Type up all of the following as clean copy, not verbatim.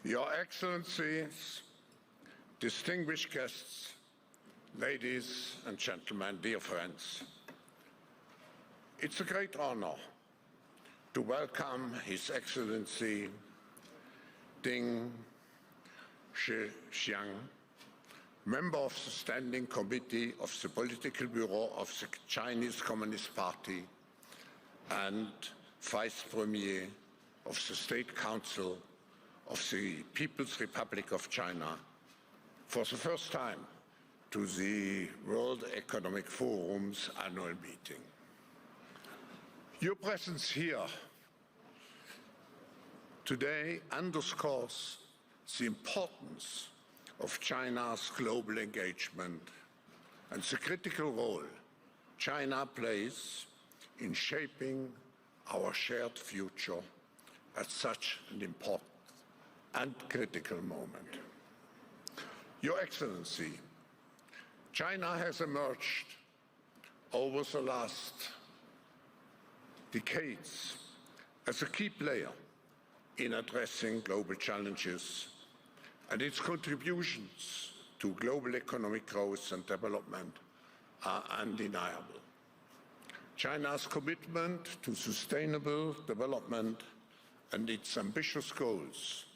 Your Excellencies, distinguished guests, ladies and gentlemen, dear friends, it's a great honor to welcome His Excellency Ding Shexiang, member of the Standing Committee of the Political Bureau of the Chinese Communist Party and Vice Premier of the State Council of the People's Republic of China, for the first time to the World Economic Forum's annual meeting. Your presence here today underscores the importance of China's global engagement and the critical role China plays in shaping our shared future at such an important and critical moment. Your Excellency, China has emerged over the last decades as a key player in addressing global challenges, and its contributions to global economic growth and development are undeniable. China's commitment to sustainable development and its ambitious goals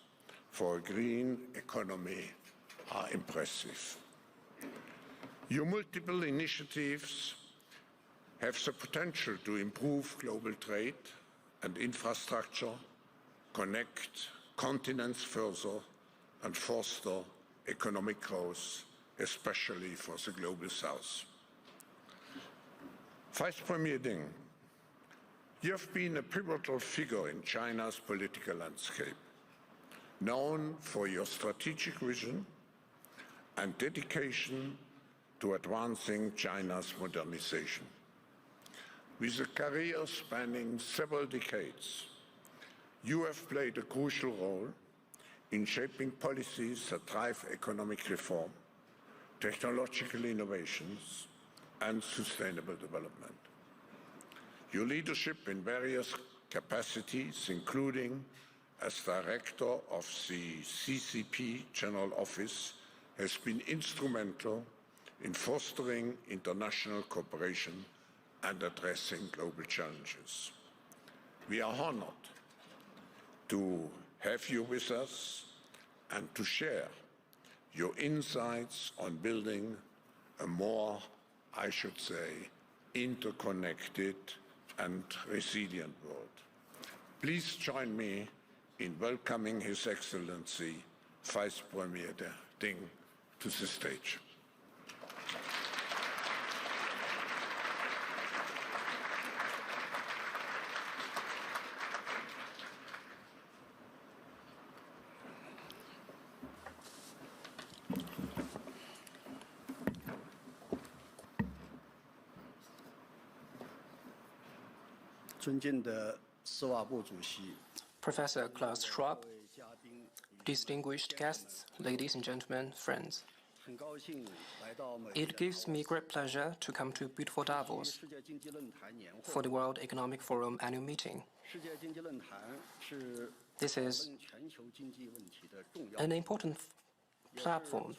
for a green economy are impressive. Your multiple initiatives have the potential to improve global trade and infrastructure, connect continents further, and foster economic growth, especially for the Global South. Vice Premier Ding, you have been a pivotal figure in China's political landscape, known for your strategic vision and dedication to advancing China's modernization. With a career spanning several decades, you have played a crucial role in shaping policies that drive economic reform, technological innovations, and sustainable development. Your leadership in various capacities, including as Director of the CCP General Office, has been instrumental in fostering international cooperation and addressing global challenges. We are honored to have you with us and to share your insights on building a more, I should say, interconnected and resilient world. Please join me in welcoming His Excellency Vice Premier Ding to the stage. Professor Klaus Schwab, distinguished guests, ladies and gentlemen, friends. It gives me great pleasure to come to beautiful Davos for the World Economic Forum annual meeting. This is an important platform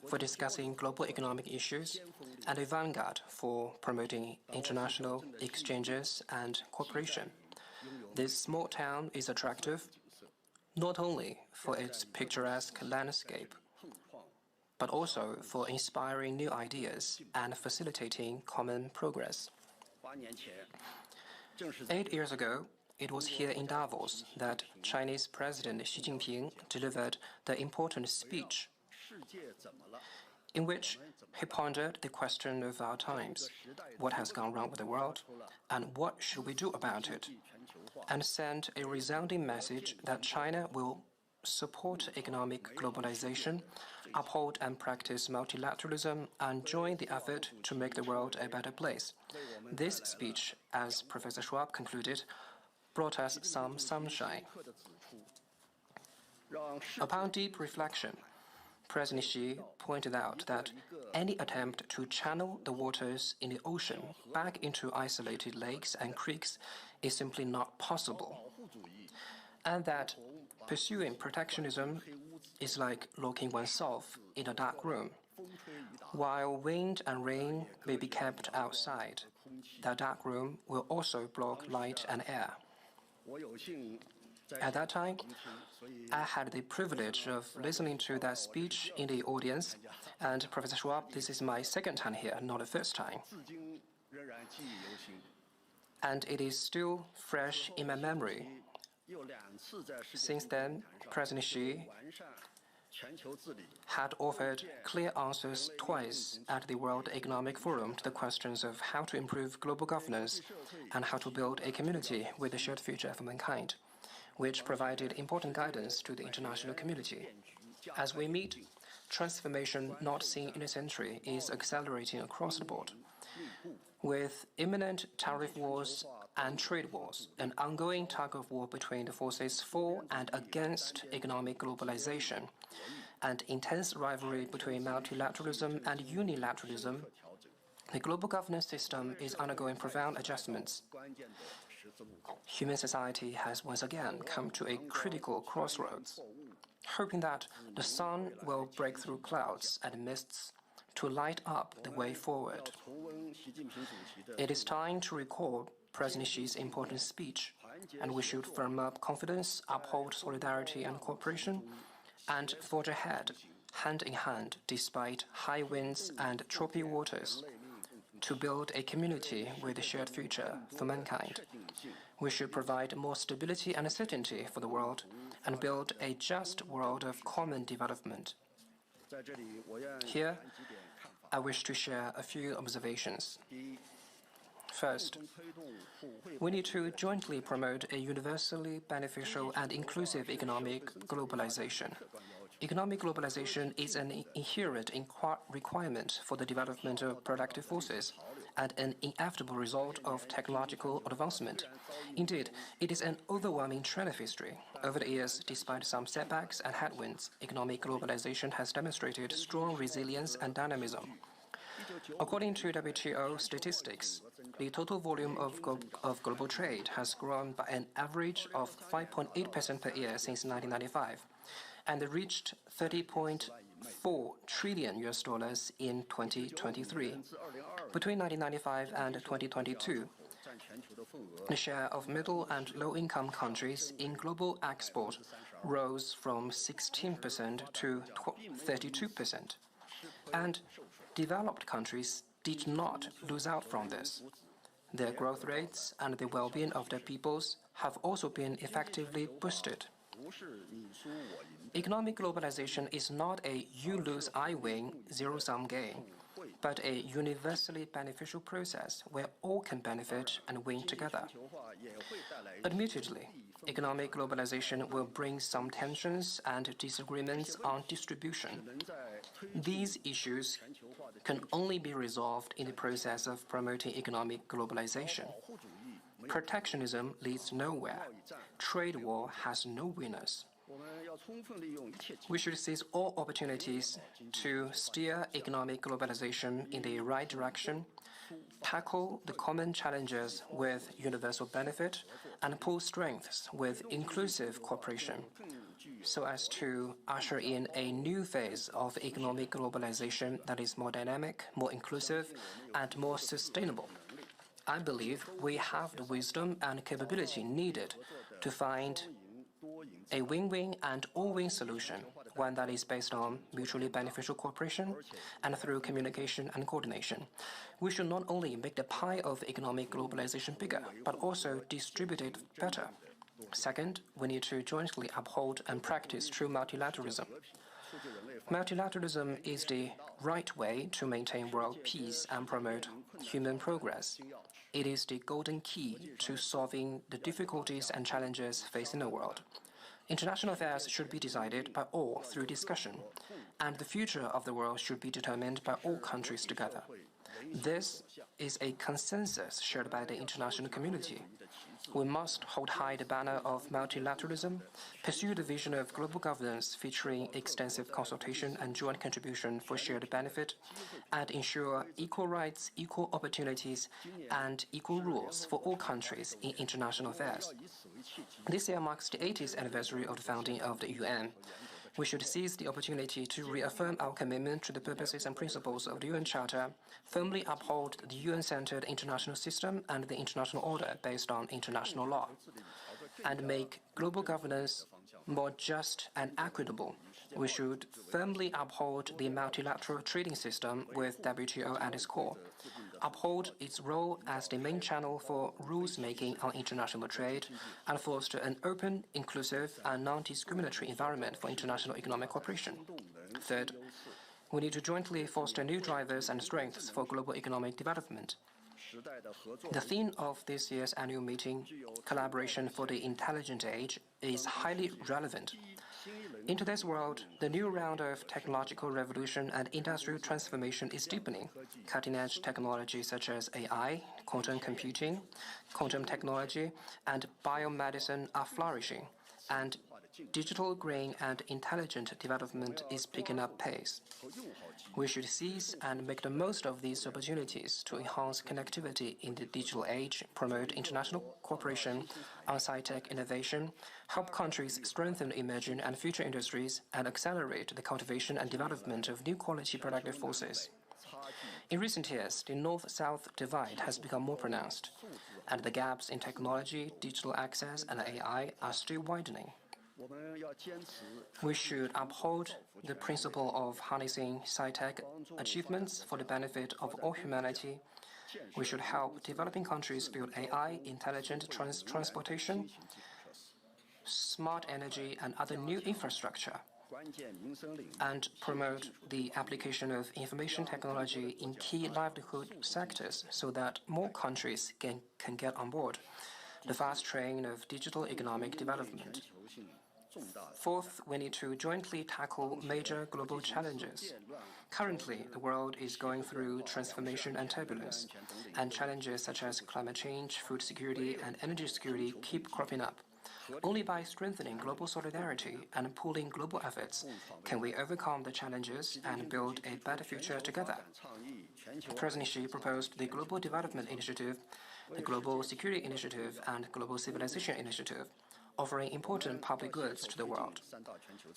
for discussing global economic issues and a vanguard for promoting international exchanges and cooperation. This small town is attractive not only for its picturesque landscape, but also for inspiring new ideas and facilitating common progress. 8 years ago, it was here in Davos that Chinese President Xi Jinping delivered the important speech in which he pondered the question of our times, what has gone wrong with the world, and what should we do about it, and sent a resounding message that China will support economic globalization, uphold and practice multilateralism, and join the effort to make the world a better place. This speech, as Professor Schwab concluded, brought us some sunshine. Upon deep reflection, President Xi pointed out that any attempt to channel the waters in the ocean back into isolated lakes and creeks is simply not possible. and that pursuing protectionism is like locking oneself in a dark room. While wind and rain may be kept outside, the dark room will also block light and air. At that time, I had the privilege of listening to that speech in the audience, and Professor Schwab, this is my second time here, not the first time. And it is still fresh in my memory. Since then, President Xi had offered clear answers twice at the World Economic Forum to the questions of how to improve global governance and how to build a community with a shared future for mankind, which provided important guidance to the international community. As we meet, transformation not seen in a century is accelerating across the board. With imminent tariff wars and trade wars, an ongoing tug-of-war between the forces for and against economic globalization, and intense rivalry between multilateralism and unilateralism, the global governance system is undergoing profound adjustments. Human society has once again come to a critical crossroads, hoping that the sun will break through clouds and mists to light up the way forward. It is time to recall President Xi's important speech, and we should firm up confidence, uphold solidarity and cooperation, and forge ahead, hand in hand, despite high winds and choppy waters, to build a community with a shared future for mankind. We should provide more stability and certainty for the world and build a just world of common development. Here, I wish to share a few observations. First, we need to jointly promote a universally beneficial and inclusive economic globalization. Economic globalization is an inherent requirement for the development of productive forces and an inevitable result of technological advancement. Indeed, it is an overwhelming trend of history. Over the years, despite some setbacks and headwinds, economic globalization has demonstrated strong resilience and dynamism. According to WTO statistics, the total volume of global trade has grown by an average of 5.8% per year since 1995, and reached $30.4 trillion in 2023. Between 1995 and 2022, the share of middle and low-income countries in global export rose from 16% to 32%, and developed countries did not lose out from this. Their growth rates and the well-being of their peoples have also been effectively boosted. Economic globalization is not a you-lose-I-win zero-sum game, but a universally beneficial process where all can benefit and win together. Admittedly, economic globalization will bring some tensions and disagreements on distribution. These issues can only be resolved in the process of promoting economic globalization. Protectionism leads nowhere. Trade war has no winners. We should seize all opportunities to steer economic globalization in the right direction, tackle the common challenges with universal benefit, and pull strengths with inclusive cooperation, so as to usher in a new phase of economic globalization that is more dynamic, more inclusive, and more sustainable. I believe we have the wisdom and capability needed to find a win-win and all-win solution, one that is based on mutually beneficial cooperation and through communication and coordination. We should not only make the pie of economic globalization bigger, but also distribute it better. Second, we need to jointly uphold and practice true multilateralism. Multilateralism is the right way to maintain world peace and promote human progress. It is the golden key to solving the difficulties and challenges facing the world. International affairs should be decided by all through discussion, and the future of the world should be determined by all countries together. This is a consensus shared by the international community. We must hold high the banner of multilateralism, pursue the vision of global governance featuring extensive consultation and joint contribution for shared benefit, and ensure equal rights, equal opportunities, and equal rules for all countries in international affairs. This year marks the 80th anniversary of the founding of the UN. We should seize the opportunity to reaffirm our commitment to the purposes and principles of the UN Charter, firmly uphold the UN-centered international system and the international order based on international law, and make global governance more just and equitable. We should firmly uphold the multilateral trading system with WTO at its core, uphold its role as the main channel for rules-making on international trade, and foster an open, inclusive, and non-discriminatory environment for international economic cooperation. Third, we need to jointly foster new drivers and strengths for global economic development. The theme of this year's annual meeting, Collaboration for the Intelligent Age, is highly relevant. In today's world, the new round of technological revolution and industrial transformation is deepening. Cutting-edge technologies such as AI, quantum computing, quantum technology, and biomedicine are flourishing, and digital green and intelligent development is picking up pace. We should seize and make the most of these opportunities to enhance connectivity in the digital age, promote international cooperation on sci-tech innovation, help countries strengthen emerging and future industries, and accelerate the cultivation and development of new quality productive forces. In recent years, the North-South divide has become more pronounced, and the gaps in technology, digital access, and AI are still widening. We should uphold the principle of harnessing sci-tech achievements for the benefit of all humanity. We should help developing countries build AI, intelligent transportation, smart energy, and other new infrastructure, and promote the application of information technology in key livelihood sectors so that more countries can get on board the fast train of digital economic development. Fourth, we need to jointly tackle major global challenges. Currently, the world is going through transformation and turbulence, and challenges such as climate change, food security, and energy security keep cropping up. Only by strengthening global solidarity and pooling global efforts can we overcome the challenges and build a better future together. President Xi proposed the Global Development Initiative, the Global Security Initiative, and Global Civilization Initiative, offering important public goods to the world.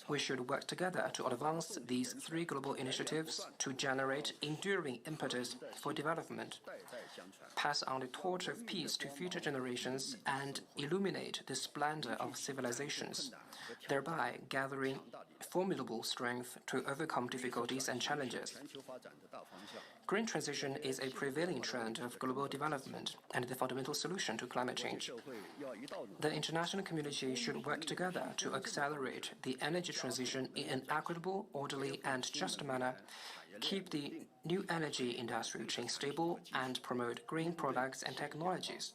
We should work together to advance these three global initiatives to generate enduring impetus for development, pass on the torch of peace to future generations, and illuminate the splendor of civilizations, thereby gathering formidable strength to overcome difficulties and challenges. Green transition is a prevailing trend of global development and the fundamental solution to climate change. The international community should work together to accelerate the energy transition in an equitable, orderly, and just manner, keep the new energy industrial chain stable, and promote green products and technologies.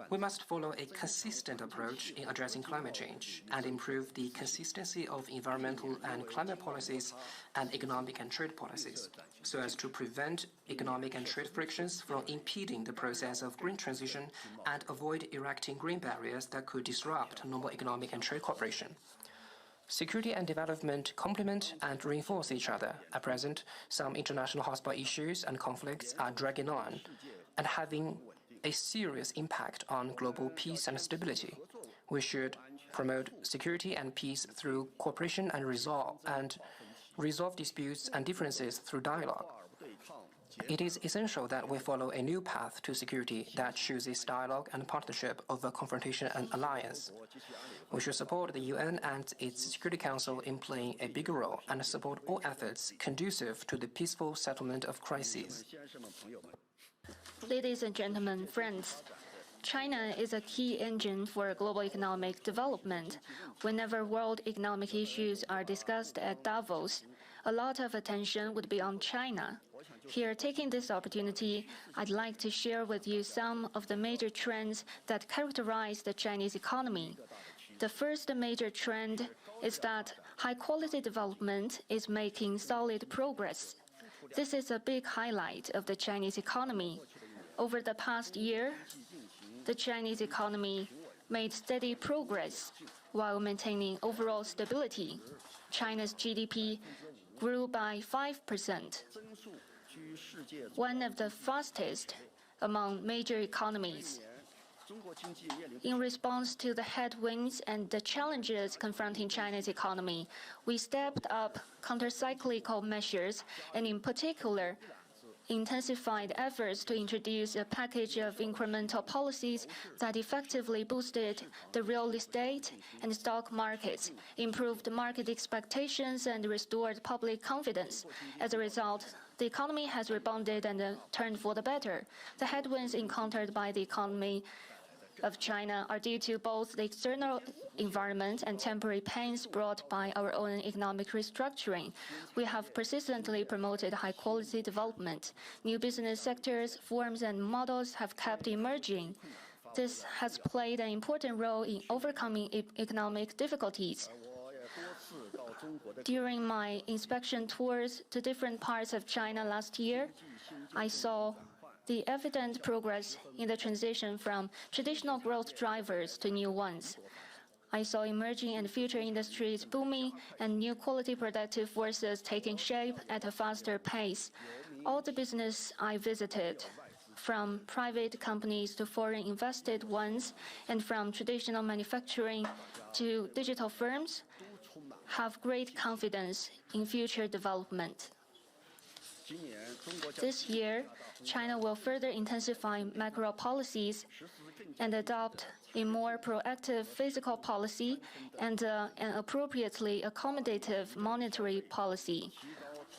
We must follow a consistent approach in addressing climate change and improve the consistency of environmental and climate policies and economic and trade policies, so as to prevent economic and trade frictions from impeding the process of green transition and avoid erecting green barriers that could disrupt normal economic and trade cooperation. Security and development complement and reinforce each other. At present, some international hotspot issues and conflicts are dragging on and having a serious impact on global peace and stability. We should promote security and peace through cooperation and resolve disputes and differences through dialogue. It is essential that we follow a new path to security that chooses dialogue and partnership over confrontation and alliance. We should support the UN and its Security Council in playing a bigger role and support all efforts conducive to the peaceful settlement of crises. Ladies and gentlemen, friends, China is a key engine for global economic development. Whenever world economic issues are discussed at Davos, a lot of attention would be on China. Here, taking this opportunity, I'd like to share with you some of the major trends that characterize the Chinese economy. The first major trend is that high-quality development is making solid progress. This is a big highlight of the Chinese economy. Over the past year, the Chinese economy made steady progress while maintaining overall stability. China's GDP grew by 5%, one of the fastest among major economies. In response to the headwinds and the challenges confronting China's economy, we stepped up countercyclical measures and, in particular, intensified efforts to introduce a package of incremental policies that effectively boosted the real estate and stock markets, improved market expectations, and restored public confidence. As a result, the economy has rebounded and turned for the better. The headwinds encountered by the economy of China are due to both the external environment and temporary pains brought by our own economic restructuring. We have persistently promoted high-quality development. New business sectors, forms, and models have kept emerging. This has played an important role in overcoming economic difficulties. During my inspection tours to different parts of China last year, I saw the evident progress in the transition from traditional growth drivers to new ones. I saw emerging and future industries booming and new quality productive forces taking shape at a faster pace. All the business I visited, from private companies to foreign invested ones, and from traditional manufacturing to digital firms, have great confidence in future development. This year, China will further intensify macro policies and adopt a more proactive fiscal policy and an appropriately accommodative monetary policy.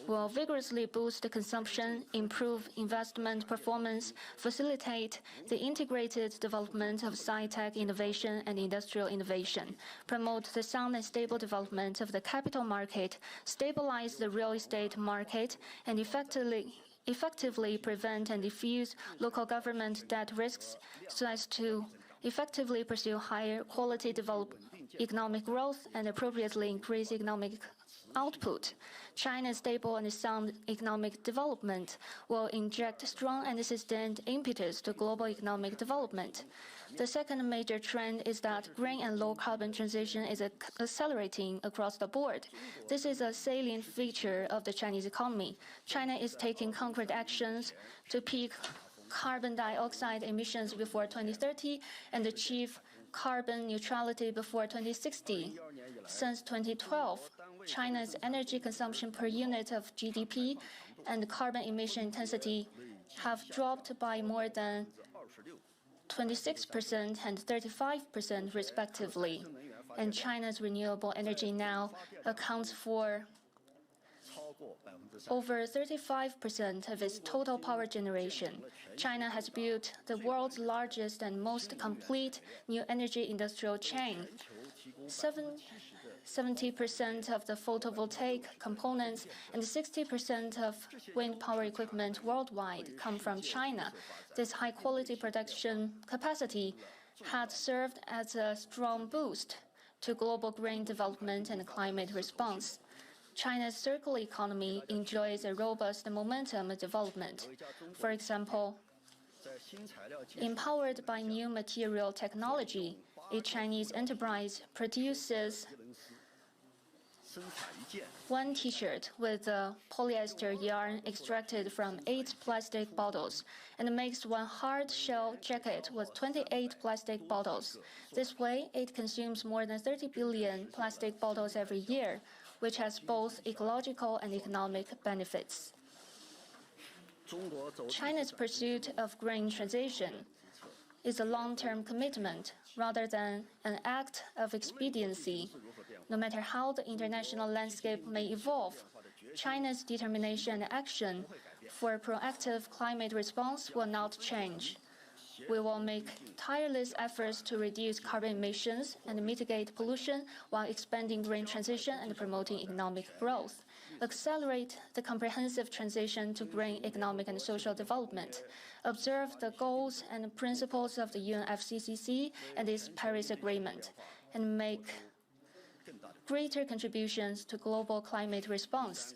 Will vigorously boost consumption, improve investment performance, facilitate the integrated development of sci-tech innovation and industrial innovation, promote the sound and stable development of the capital market, stabilize the real estate market, and effectively prevent and diffuse local government debt risks so as to effectively pursue higher quality economic growth and appropriately increase economic output. China's stable and sound economic development will inject strong and sustained impetus to global economic development. The second major trend is that green and low-carbon transition is accelerating across the board. This is a salient feature of the Chinese economy. China is taking concrete actions to peak carbon dioxide emissions before 2030 and achieve carbon neutrality before 2060. Since 2012, China's energy consumption per unit of GDP and carbon emission intensity have dropped by more than 26% and 35% respectively, and China's renewable energy now accounts for over 35% of its total power generation. China has built the world's largest and most complete new energy industrial chain. 70% of the photovoltaic components and 60% of wind power equipment worldwide come from China. This high-quality production capacity had served as a strong boost to global green development and climate response. China's circular economy enjoys a robust momentum of development. For example, empowered by new material technology, a Chinese enterprise produces one T-shirt with polyester yarn extracted from 8 plastic bottles and makes one hard shell jacket with 28 plastic bottles. This way, it consumes more than 30 billion plastic bottles every year, which has both ecological and economic benefits. China's pursuit of green transition is a long-term commitment rather than an act of expediency. No matter how the international landscape may evolve, China's determination and action for proactive climate response will not change. We will make tireless efforts to reduce carbon emissions and mitigate pollution while expanding green transition and promoting economic growth, accelerate the comprehensive transition to green economic and social development, observe the goals and principles of the UNFCCC and its Paris Agreement, and make greater contributions to global climate response.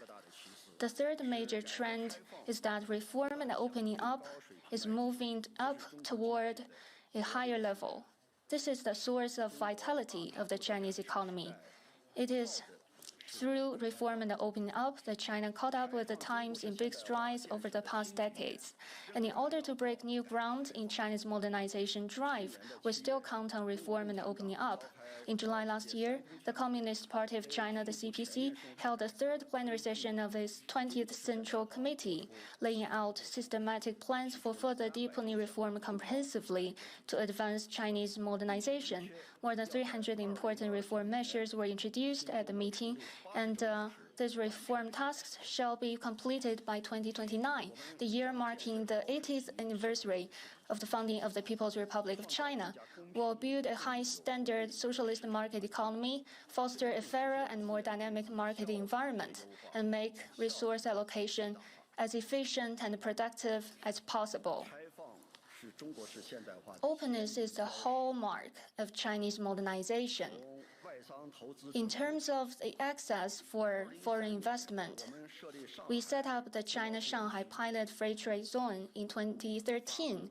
The third major trend is that reform and opening up is moving up toward a higher level. This is the source of vitality of the Chinese economy. It is through reform and opening up that China caught up with the times in big strides over the past decades. And in order to break new ground in China's modernization drive, we still count on reform and opening up. In July last year, the Communist Party of China, the CPC, held the third plenary session of its 20th Central Committee, laying out systematic plans for further deepening reform comprehensively to advance Chinese modernization. More than 300 important reform measures were introduced at the meeting, and these reform tasks shall be completed by 2029, the year marking the 80th anniversary of the founding of the People's Republic of China. We'll build a high-standard socialist market economy, foster a fairer and more dynamic market environment, and make resource allocation as efficient and productive as possible. Openness is the hallmark of Chinese modernization. In terms of the access for foreign investment, we set up the China-Shanghai Pilot Free Trade Zone in 2013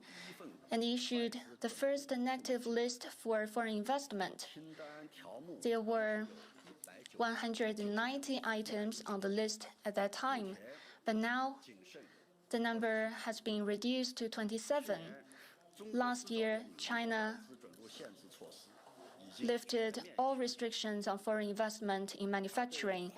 and issued the first negative list for foreign investment. There were 190 items on the list at that time, but now the number has been reduced to 27. Last year, China lifted all restrictions on foreign investment in manufacturing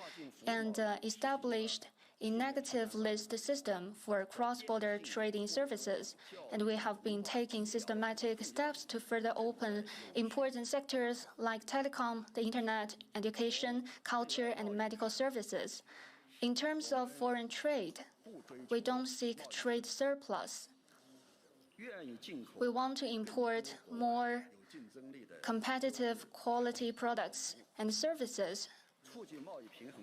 and established a negative list system for cross-border trading services. And we have been taking systematic steps to further open important sectors like telecom, the internet, education, culture, and medical services. In terms of foreign trade, we don't seek trade surplus. We want to import more competitive quality products and services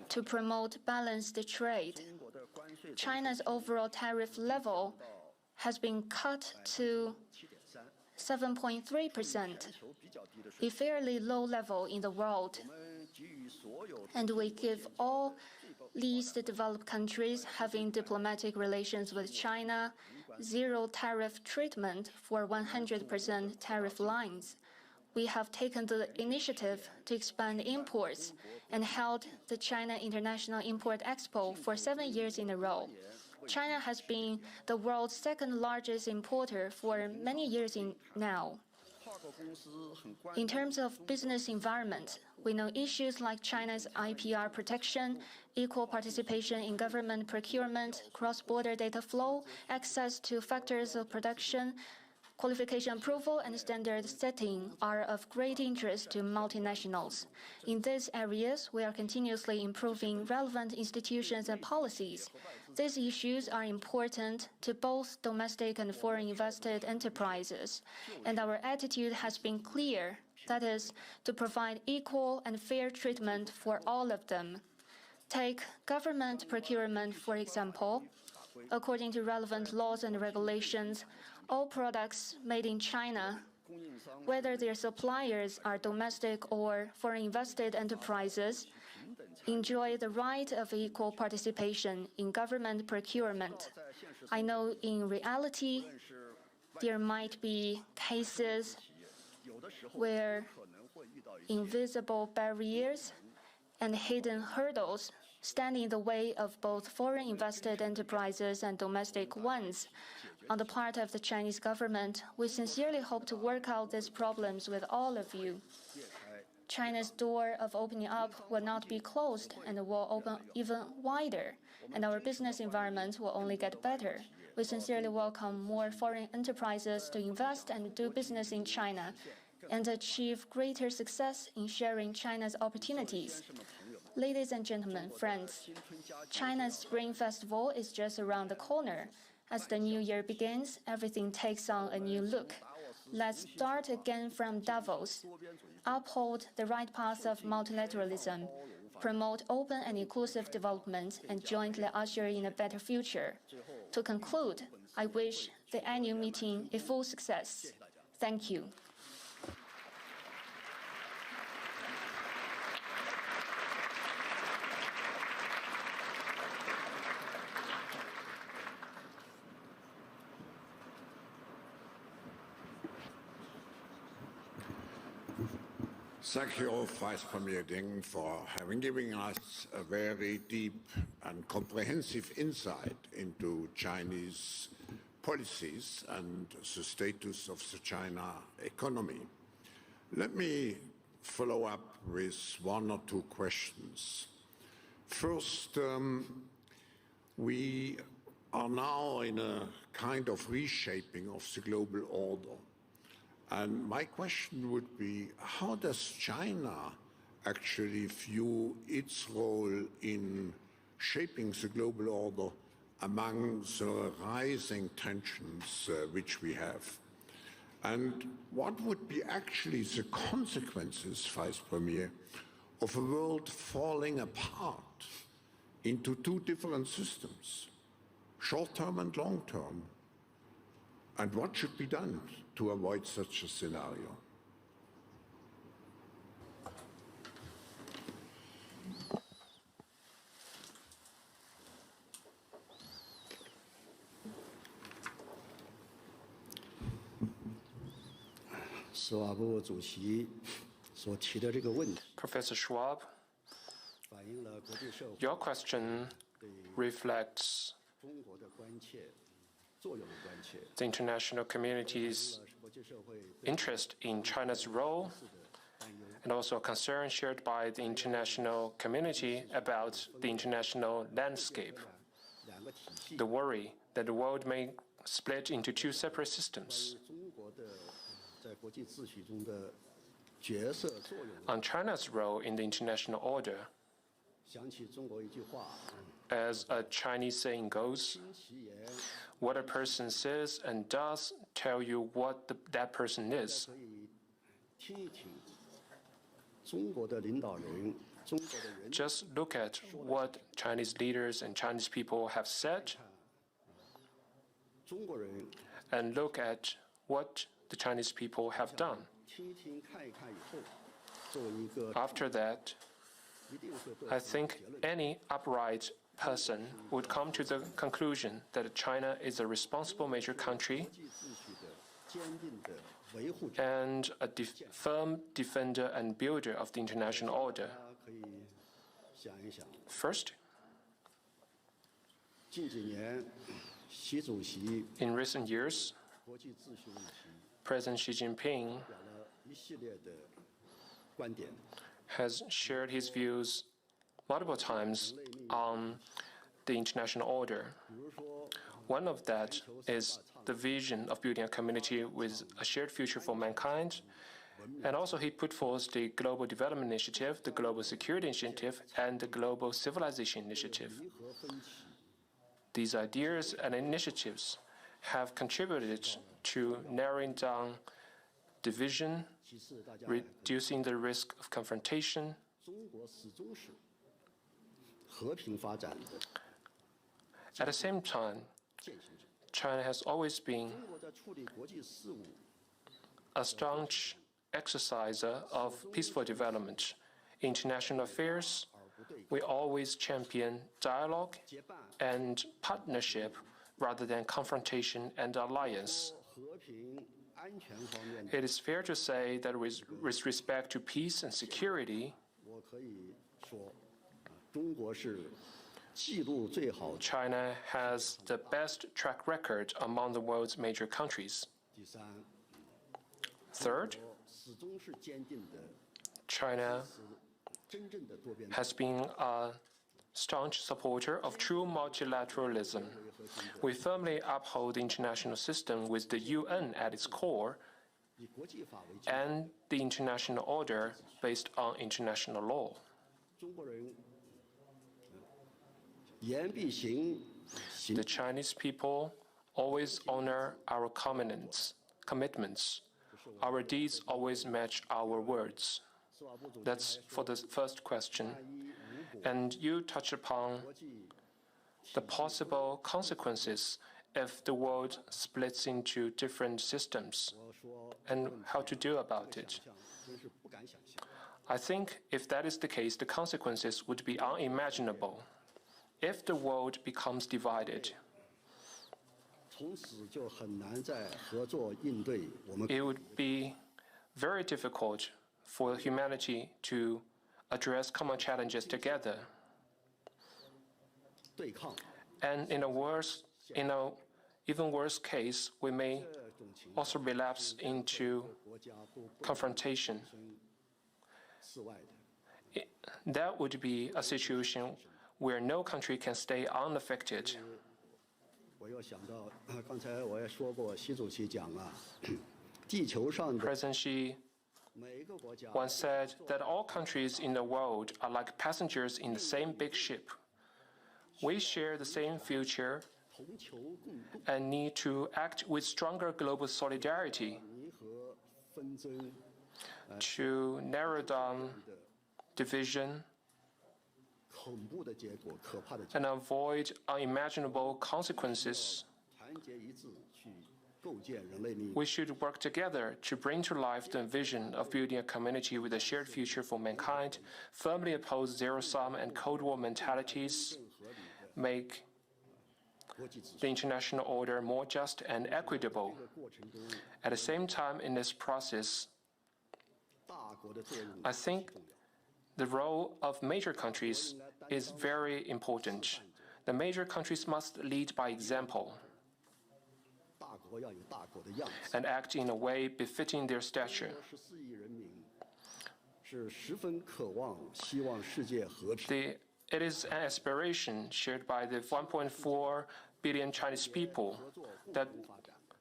to promote balanced trade. China's overall tariff level has been cut to 7.3%, a fairly low level in the world. And we give all least developed countries having diplomatic relations with China zero tariff treatment for 100% tariff lines. We have taken the initiative to expand imports and held the China International Import Expo for 7 years in a row. China has been the world's second largest importer for many years now. In terms of business environment, we know issues like China's IPR protection, equal participation in government procurement, cross-border data flow, access to factors of production, qualification approval, and standard setting are of great interest to multinationals. In these areas, we are continuously improving relevant institutions and policies. These issues are important to both domestic and foreign invested enterprises, and our attitude has been clear, that is, to provide equal and fair treatment for all of them. Take government procurement, for example. According to relevant laws and regulations, all products made in China, whether their suppliers are domestic or foreign invested enterprises, enjoy the right of equal participation in government procurement. I know in reality, there might be cases where invisible barriers and hidden hurdles stand in the way of both foreign invested enterprises and domestic ones. On the part of the Chinese government, we sincerely hope to work out these problems with all of you. China's door of opening up will not be closed and will open even wider, and our business environment will only get better. We sincerely welcome more foreign enterprises to invest and do business in China and achieve greater success in sharing China's opportunities. Ladies and gentlemen, friends, China's Spring Festival is just around the corner. As the new year begins, everything takes on a new look. Let's start again from Davos. Uphold the right path of multilateralism, promote open and inclusive development, and jointly usher in a better future. To conclude, I wish the annual meeting a full success. Thank you. Thank you, Vice Premier Ding, for having given us a very deep and comprehensive insight into Chinese policies and the status of the China economy. Let me follow up with one or two questions. First, we are now in a kind of reshaping of the global order. And my question would be, how does China actually view its role in shaping the global order among the rising tensions which we have? And what would be actually the consequences, Vice Premier, of a world falling apart into two different systems, short-term and long-term? And what should be done to avoid such a scenario? Professor Schwab, your question reflects the international community's interest in China's role and also a concern shared by the international community about the international landscape. The worry that the world may split into two separate systems. On China's role in the international order, as a Chinese saying goes, what a person says and does tell you what that person is. Just look at what Chinese leaders and Chinese people have said, and look at what the Chinese people have done. After that, I think any upright person would come to the conclusion that China is a responsible major country and a firm defender and builder of the international order. First, in recent years, President Xi Jinping has shared his views multiple times on the international order. One of that is the vision of building a community with a shared future for mankind. And also he put forth the Global Development Initiative, the Global Security Initiative, and the Global Civilization Initiative. These ideas and initiatives have contributed to narrowing down division, reducing the risk of confrontation, at the same time, China has always been a staunch exerciser of peaceful development. In international affairs, we always champion dialogue and partnership rather than confrontation and alliance. It is fair to say that with respect to peace and security, China has the best track record among the world's major countries. Third, China has been a staunch supporter of true multilateralism. We firmly uphold the international system with the UN at its core and the international order based on international law. The Chinese people always honor our commitments. Our deeds always match our words. That's for the first question. And you touch upon the possible consequences if the world splits into different systems and how to do about it. I think if that is the case, the consequences would be unimaginable. If the world becomes divided, it would be very difficult for humanity to address common challenges together. And in a even worse case, we may also relapse into confrontation. That would be a situation where no country can stay unaffected. President Xi once said that all countries in the world are like passengers in the same big ship. We share the same future and need to act with stronger global solidarity to narrow down division and avoid unimaginable consequences. We should work together to bring to life the vision of building a community with a shared future for mankind, firmly oppose zero-sum and Cold War mentalities, make the international order more just and equitable. At the same time, in this process, I think the role of major countries is very important. The major countries must lead by example and act in a way befitting their stature. It is an aspiration shared by the 1.4 billion Chinese people that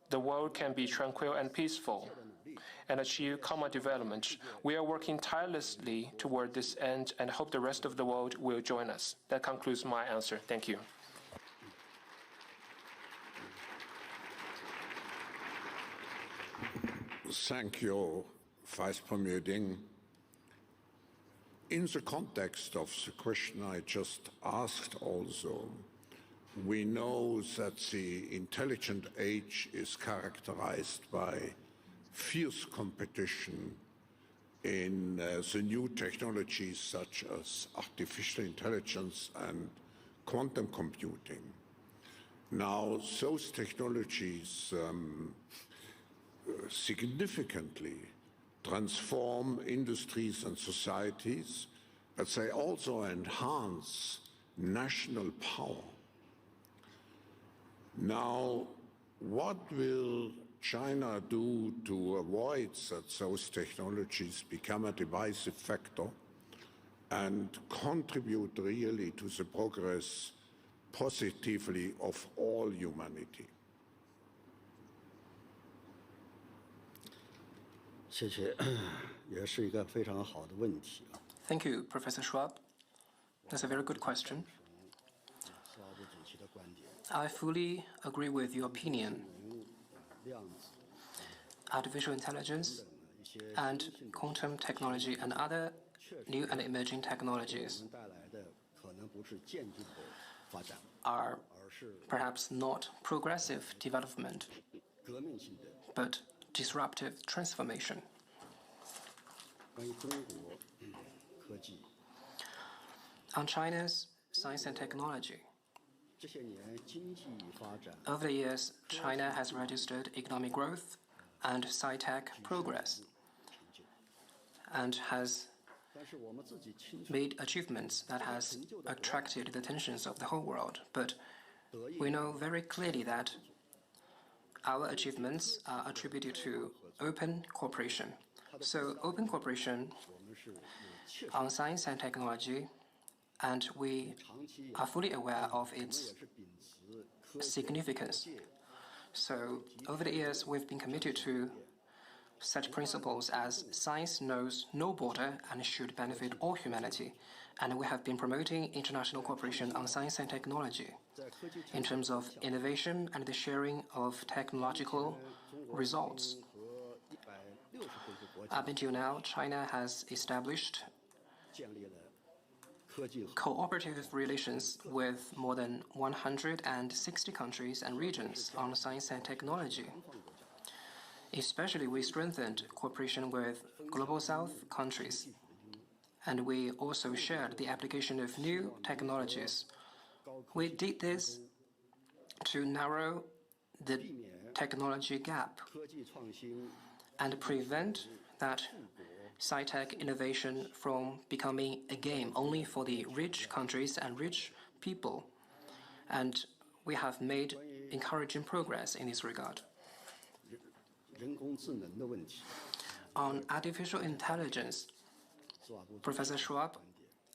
the world can be tranquil and peaceful and achieve common development. We are working tirelessly toward this end and hope the rest of the world will join us. That concludes my answer. Thank you. Thank you, Vice Premier Ding. In the context of the question I just asked also, we know that the intelligent age is characterized by fierce competition in the new technologies such as artificial intelligence and quantum computing. Now, those technologies significantly transform industries and societies, but they also enhance national power. Now, what will China do to avoid that those technologies become a divisive factor and contribute really to the progress positively of all humanity? 谢谢，也是一个非常好的问题啊。 Thank you, Professor Schwab. That's a very good question. I fully agree with your opinion. Artificial intelligence and quantum technology and other new and emerging technologies are perhaps not progressive development, but disruptive transformation. On China's science and technology, over the years, China has registered economic growth and sci-tech progress and has made achievements that has attracted the attentions of the whole world. But we know very clearly that our achievements are attributed to open cooperation. So open cooperation on science and technology, and we are fully aware of its significance. So over the years, we've been committed to such principles as science knows no border and should benefit all humanity. And we have been promoting international cooperation on science and technology in terms of innovation and the sharing of technological results. Up until now, China has established cooperative relations with more than 160 countries and regions on science and technology. Especially, we strengthened cooperation with Global South countries, and we also shared the application of new technologies. We did this to narrow the technology gap and prevent that sci-tech innovation from becoming a game only for the rich countries and rich people. And we have made encouraging progress in this regard. On artificial intelligence, Professor Schwab,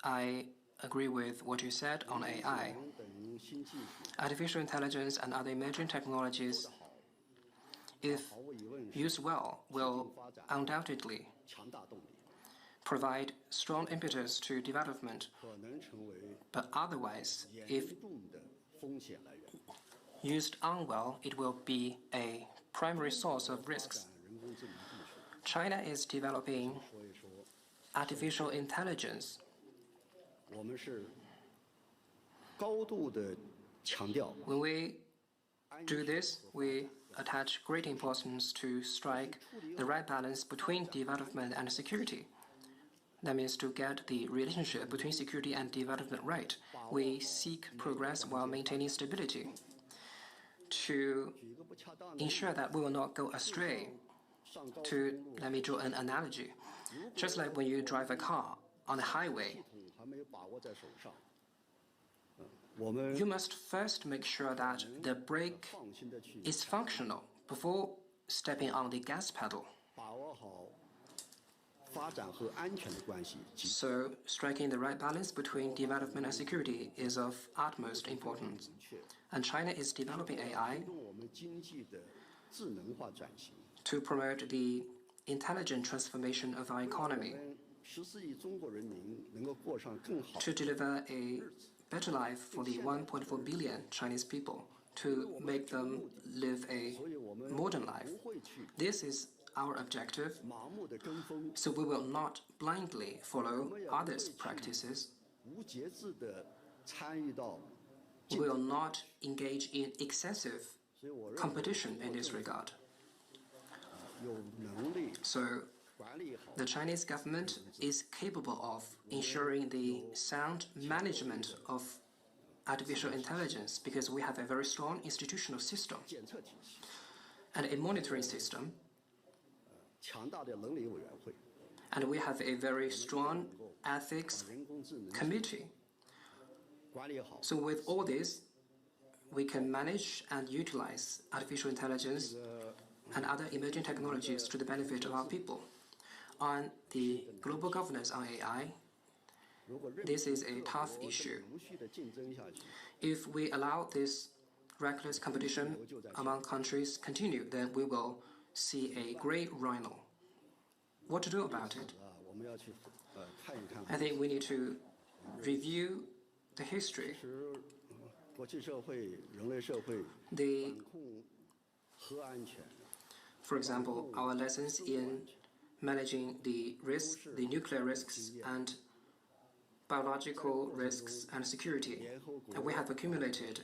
I agree with what you said on AI. Artificial intelligence and other emerging technologies, if used well, will undoubtedly provide strong impetus to development. But otherwise, if used unwell, it will be a primary source of risks. China is developing artificial intelligence. When we do this, we attach great importance to strike the right balance between development and security. That means to get the relationship between security and development right. We seek progress while maintaining stability. To ensure that we will not go astray, let me draw an analogy. Just like when you drive a car on a highway, you must first make sure that the brake is functional before stepping on the gas pedal. So, striking the right balance between development and security is of utmost importance. And China is developing AI to promote the intelligent transformation of our economy, to deliver a better life for the 1.4 billion Chinese people, to make them live a modern life. This is our objective, so we will not blindly follow others' practices. We will not engage in excessive competition in this regard. So, the Chinese government is capable of ensuring the sound management of artificial intelligence because we have a very strong institutional system and a monitoring system. And we have a very strong ethics committee. So with all this, we can manage and utilize artificial intelligence and other emerging technologies to the benefit of our people. On the global governance on AI, this is a tough issue. If we allow this reckless competition among countries continue, then we will see a great rhino. What to do about it? I think we need to review the history. For example, our lessons in managing the risks, the nuclear risks, and biological risks and security. And we have accumulated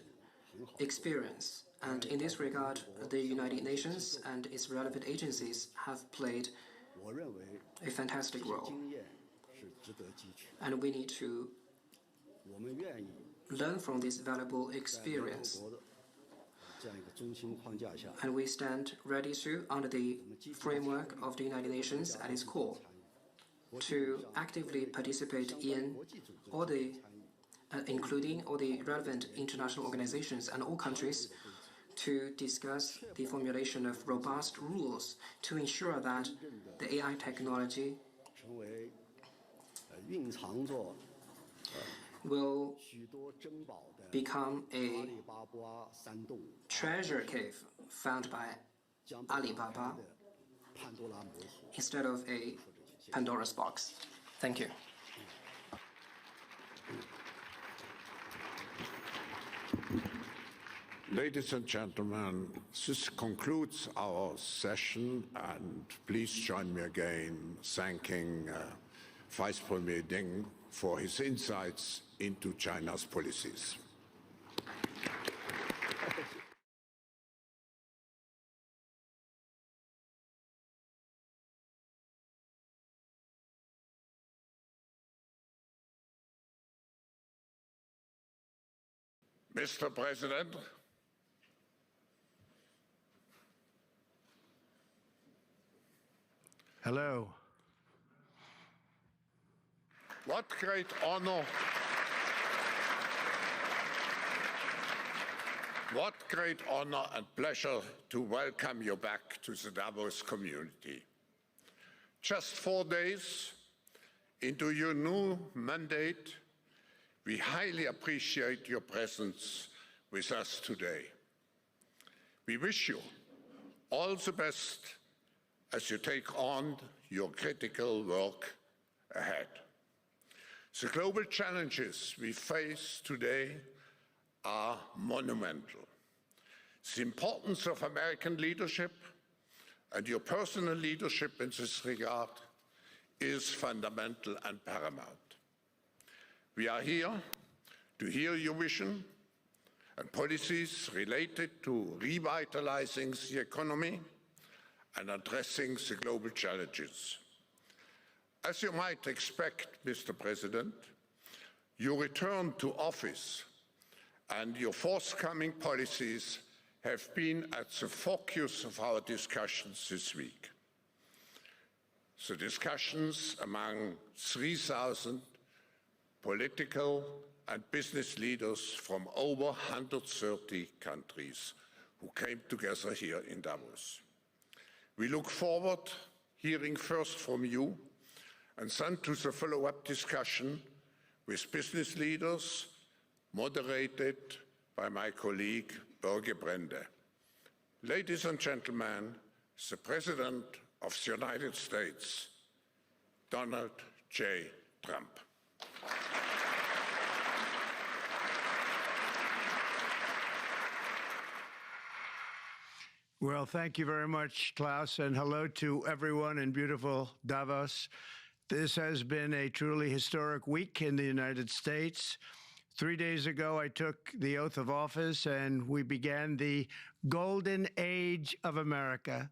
experience. And in this regard, the United Nations and its relevant agencies have played a fantastic role. And we need to learn from this valuable experience. And we stand ready to, under the framework of the United Nations at its core, to actively participate in all the, including all the relevant international organizations and all countries, to discuss the formulation of robust rules to ensure that the AI technology will become a treasure cave found by Alibaba instead of a Pandora's box. Thank you. Ladies and gentlemen, this concludes our session, and please join me again thanking Vice Premier Deng for his insights into China's policies. Mr. President, hello. What great honor. What great honor and pleasure to welcome you back to the Davos community. Just 4 days into your new mandate, we highly appreciate your presence with us today. We wish you all the best as you take on your critical work ahead. The global challenges we face today are monumental. The importance of American leadership and your personal leadership in this regard is fundamental and paramount. We are here to hear your vision and policies related to revitalizing the economy and addressing the global challenges. As you might expect, Mr. President, your return to office and your forthcoming policies have been at the focus of our discussions this week. The discussions among 3,000 political and business leaders from over 130 countries who came together here in Davos. We look forward to hearing first from you and then to the follow-up discussion with business leaders moderated by my colleague, Børge Brende. Ladies and gentlemen, the President of the United States, Donald J. Trump. Well, thank you very much, Klaus, and hello to everyone in beautiful Davos. This has been a truly historic week in the United States. 3 days ago, I took the oath of office, and we began the golden age of America,